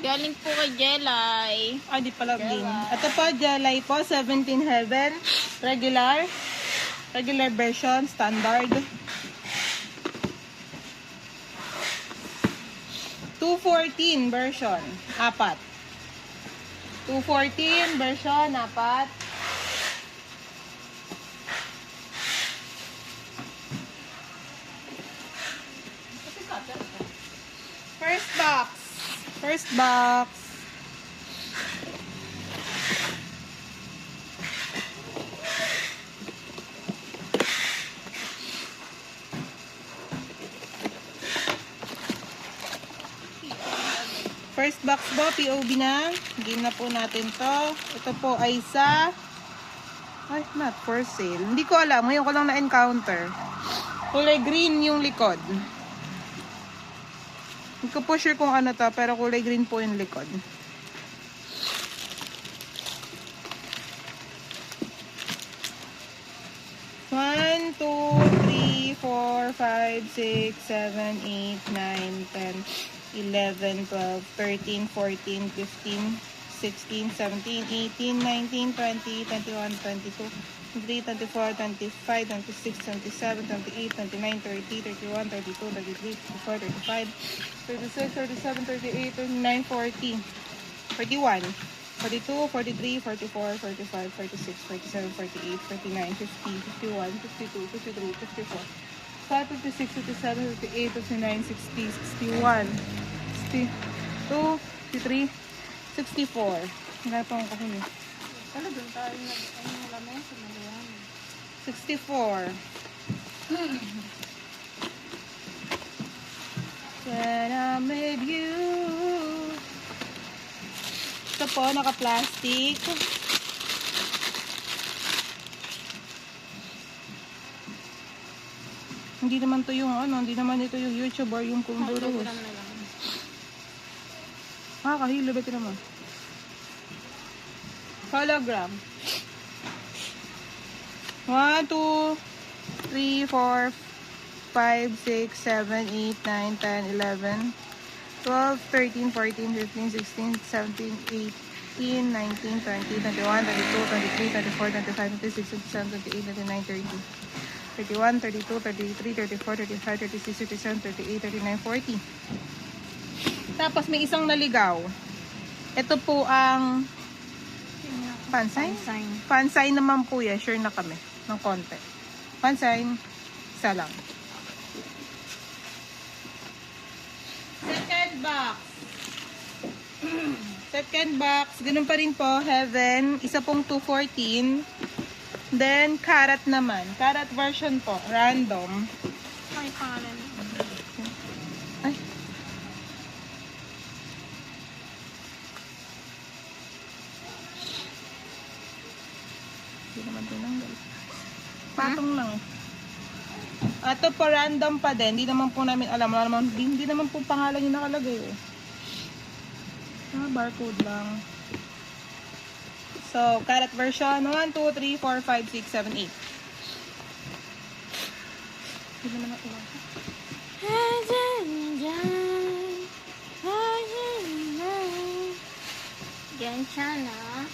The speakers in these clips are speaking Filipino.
Galing po kay Jelay. Ah, di pala green. Ito po, Jelay po, 17 Heaven. Regular. Regular version, standard. 214 version, 4. 214 version, 4. First box. First box. First box po, POB na. Game na po natin to. Ito po ay sa... Ay, not for sale. Hindi ko alam. Ngayon ko lang na-encounter. Kulay green yung likod. Hindi ko po sure kung ano to, pero kulay green po yung likod. One, two, three, 4, 5, 6, 7, 8, 9, 10, 11, 12, 13, 14, 15, 16, 17, 18, 19, 20, 21, 22, 23, 24, 25, 26, 27, 28, 29, 30, 31, 32, 33, 34, 35, 36, 37, 38, 39, 40, 41, 42, 43, 44, 45, 46, 47, 48, 49, 50, 51, 52, 53, 54, 5, 56, 57, 58, 59, 60, 61, 62, 63, 64. Wala pa akong kahuli. Ano doon tayo lamesa na yan? 64. When I met you. Ito po, naka-plastic. Hindi naman to yung hindi naman ito yung YouTube or yung Kunduro. Hologram na lang. Kahilo ba ito naman? Hologram. 1, 2, 3, 4, 5, 6, 7, 8, 9, 10, 11, 12, 13, 14, 15, 16, 17, 18, 19, 20, 21, 22, 23, 24, 25, 26, 27, 28, 29, 30, 31, 32, 33, 34, 35, 36, 37, 38, 39, 40. Tapos may isang naligaw. Ito po ang Fansign? Fansign naman po yan. Sure na kami ng konti. Fansign, isa lang. Second box. Second box. Ganun pa rin po. Heaven. Isa pong 214. Then, Karat naman. Karat version po. Random. Ay, pangalan. Ay. Hindi naman tinanggal. Patong lang. Ito po random pa din. Hindi naman po namin alam. Hindi naman po pangalan yung nakalagay. Barcode lang. So, Karat version 1, 2, 3, 4, 5, 6, 7, 8. Hindi naman ako. Yan siya na.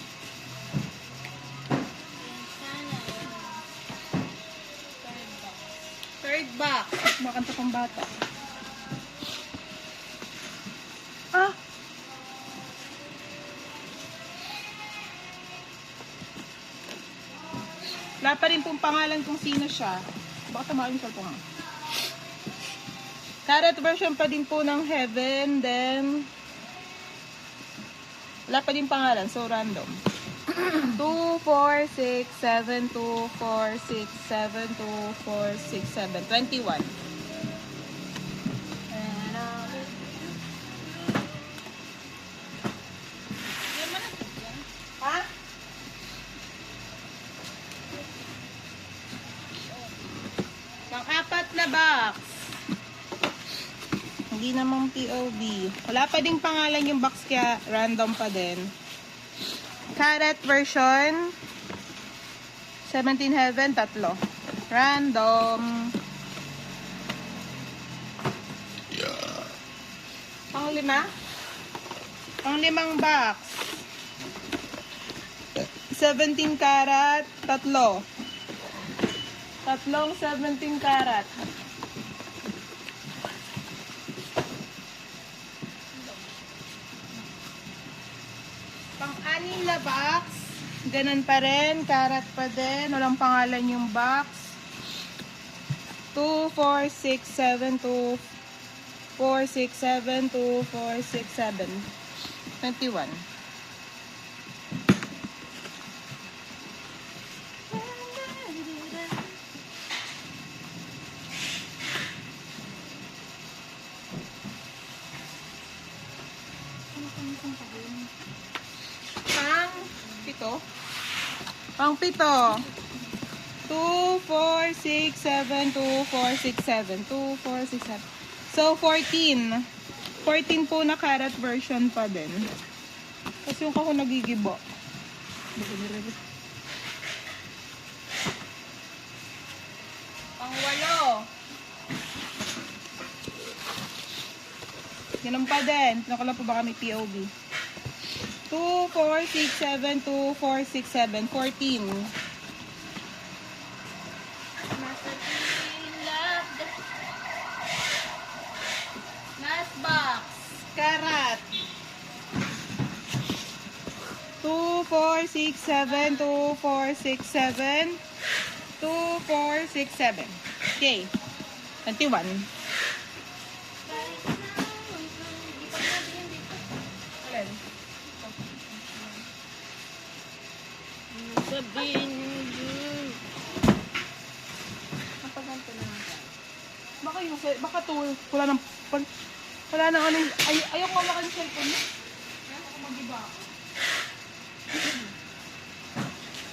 Third box. Makanta pang bata. Ah! Wala pa rin pong pangalan kung sino siya. Baka tamahin ko po nga. Karat version pa din po ng Heaven. Then, wala pa din pangalan. So, random. 2, 4, 6, 7, 2, 4, 6, 7, 2, 4, 6, 7, 21. Ha? Pang-apat na box. Hindi namang POB. Wala pa ding pangalan yung box kaya random pa din. Karat version 17 Heaven, 3. Random. Pang-5? Pang-5 box. 17 karat, tatlo. Tatlong 17 karat. Pang-6 na box. Ganun pa rin, karat pa din. Walang pangalan yung box. 2, 4, 6, 7, 2, 4, 6, 7, 2, 4, 6, 7. 21. Pang-7. 2, 4, 6, 7, 2, 4, 6, 7. 2, 4, 6, 7. So, 14. 14 po na karat version pa din. Kasi yung ako nagigibo. Pang-8. Ganun pa din. Nakala po ba kami POB? 2, 4, 6, 7, 2, 4, 6, 7, 14. Last box. Karat. 2, 4, 6, 7, 2, 4, 6, 7. 2, 4, 6, 7. Okay. 21. Alin? Sabihin Napaganto na lang tayo. Baka wala nang ano, ayaw ko makan yung cellphone mo. Ayaw ko mag-iba ako.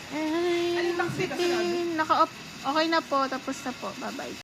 Ay, Alin box dito? naka-off. Okay na po. Tapos na po. Bye-bye.